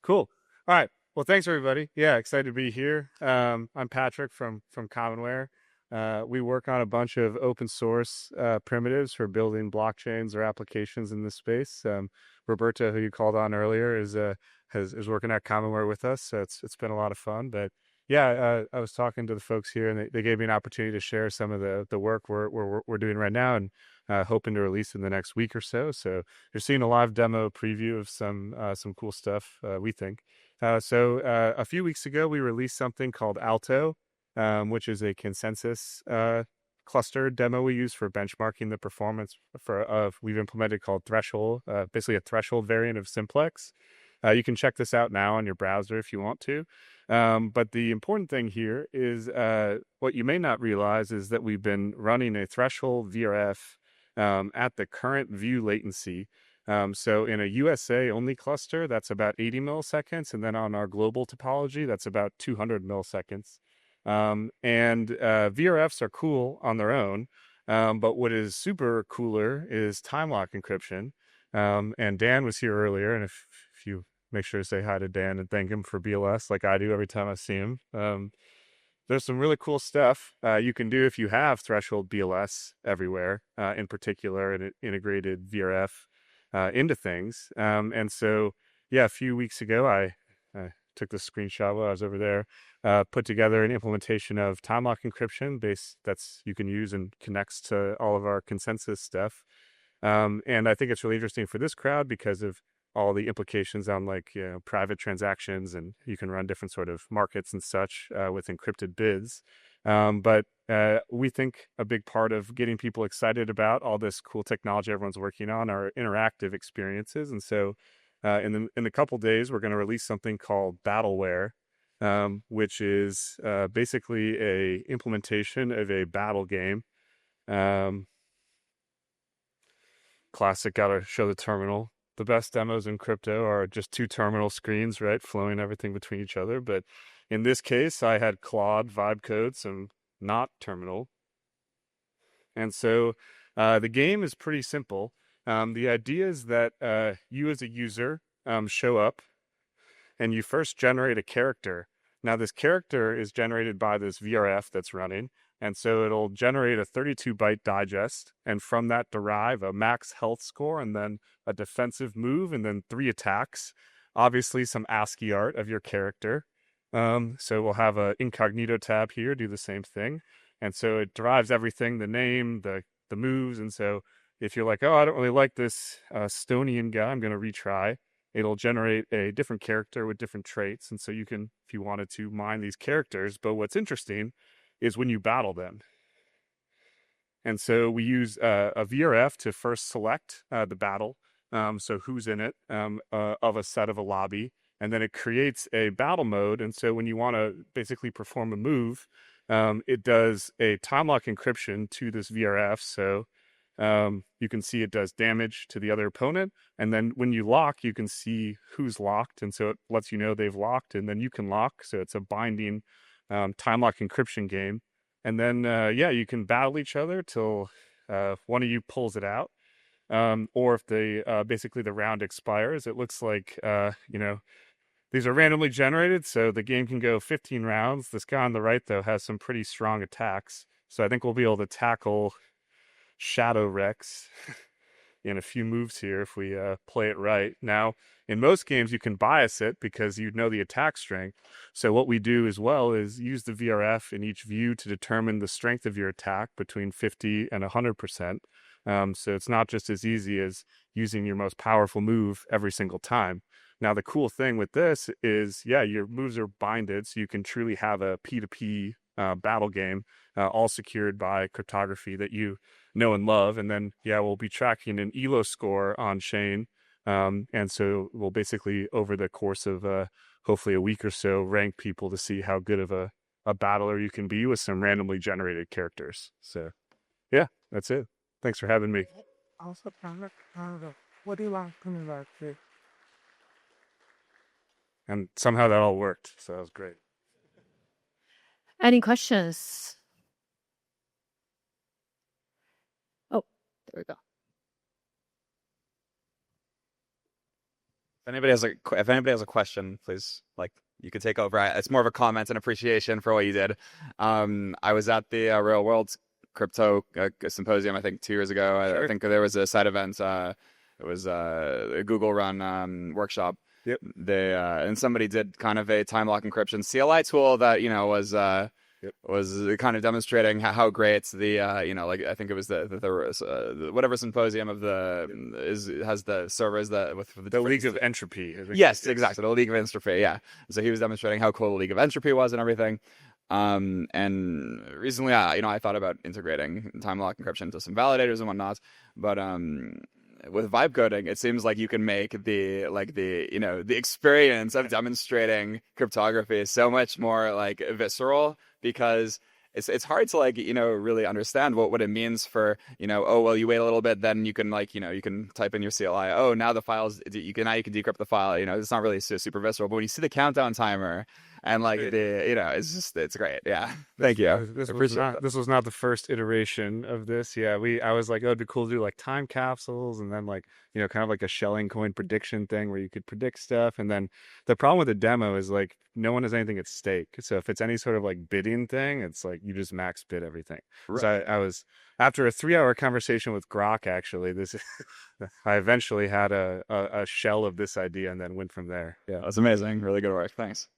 Cool. All right. Well, thanks everybody. Yeah, excited to be here. I'm Patrick from Commonware. We work on a bunch of open source primitives for building blockchains or applications in this space. Roberta, who you called on earlier, is working at Commonware with us, so it's been a lot of fun. But yeah, I was talking to the folks here, and they gave me an opportunity to share some of the work we're doing right now, and hoping to release in the next week or so. So you're seeing a live demo preview of some cool stuff, we think. A few weeks ago, we released something called Alto, which is a consensus cluster demo we use for benchmarking the performance we've implemented called Threshold, basically a threshold variant of Simplex. You can check this out now on your browser if you want to. But the important thing here is what you may not realize is that we've been running a threshold VRF at the current view latency. So in a USA only cluster, that's about 80 milliseconds. And then on our global topology, that's about 200 milliseconds. VRFs are cool on their own. But what is super cooler is Timelock encryption. And Dan was here earlier. And if you make sure to say hi to Dan and thank him for BLS like I do every time I see him. There's some really cool stuff you can do if you have threshold BLS everywhere, in particular an integrated VRF into things. A few weeks ago, I took this screenshot while I was over there, put together an implementation of Timelock encryption that's you can use and connects to all of our consensus stuff. And I think it's really interesting for this crowd because of all the implications on private transactions, and you can run different sort of markets and such with encrypted bids. But we think a big part of getting people excited about all this cool technology everyone's working on are interactive experiences. And so in a couple days, we're going to release something called Battleware, which is basically a implementation of a battle game. Classic, gotta show the terminal. The best demos in crypto are just two terminal screens, right? Flowing everything between each other. But in this case, I had Claude vibe code, some not terminal. And so the game is pretty simple. The idea is that you as a user show up and you first generate a character. Now, this character is generated by this VRF that's running. And so it'll generate a 32-byte digest, and from that derive a max health score, and then a defensive move, and then 3 attacks. Obviously, some ASCII art of your character. So we'll have an incognito tab here, do the same thing. And so it derives everything, the name, the moves. And so if you're like, oh, I don't really like this Estonian guy, I'm going to retry. It'll generate a different character with different traits. And so you can, if you wanted to, mine these characters. But what's interesting is when you battle them. And so we use a VRF to first select the battle, so who's in it, of a set of a lobby, and then it creates a battle mode. And so when you want to basically perform a move, it does a Timelock encryption to this VRF. So you can see it does damage to the other opponent. And then when you lock, you can see who's locked. And so it lets you know they've locked, and then you can lock. So it's a binding Timelock encryption game. And then, you can battle each other till one of you pulls it out. Or if basically the round expires. It looks like, these are randomly generated, so the game can go 15 rounds. This guy on the right, though, has some pretty strong attacks. So I think we'll be able to tackle Shadow Rex in a few moves here if we play it right. Now, in most games, you can bias it because you know the attack strength. So what we do as well is use the VRF in each view to determine the strength of your attack between 50 and 100%. So it's not just as easy as using your most powerful move every single time. Now, the cool thing with this is, your moves are binded, so you can truly have a P2P battle game, all secured by cryptography that you know and love. And then, we'll be tracking an ELO score on chain. And so we'll basically, over the course of hopefully a week or so, rank people to see how good of a battler you can be with some randomly generated characters. So, that's it. Thanks for having me. Also, what do you like to like? And somehow that all worked. So that was great. Any questions? Oh, there we go. If anybody has a question, please, like, you could take over. It's more of a comment and appreciation for what you did. I was at the Real World Crypto Symposium, I think 2 years ago. I think there was a side event. It was a Google run workshop. Yep. They and somebody did kind of a time lock encryption CLI tool that was kind of demonstrating how great the like I think it was the whatever symposium of has the servers that with the League of Entropy. Yes, exactly, the League of Entropy. Yeah, so he was demonstrating how cool the League of Entropy was and everything. And recently, I thought about integrating time lock encryption into some validators and whatnot, but with vibe coding, it seems like you can make the experience of demonstrating cryptography so much more like visceral, because it's hard to really understand what it means for, oh well, you wait a little bit, then you can you can type in your CLI, oh now the files you can decrypt the file, it's not really super visceral, but when you see the countdown timer and it's great. Yeah, thank you. This was not the first iteration of this. Yeah, I was like, oh, it'd be cool to do like time capsules, and then kind of like a shelling coin prediction thing where you could predict stuff. And then the problem with the demo is like no one has anything at stake. So if it's any sort of like bidding thing, it's like you just max bid everything. Right. So I was, after a 3-hour conversation with Grok, actually, I eventually had a shell of this idea and then went from there. Yeah, that's amazing. Really good work. Thanks.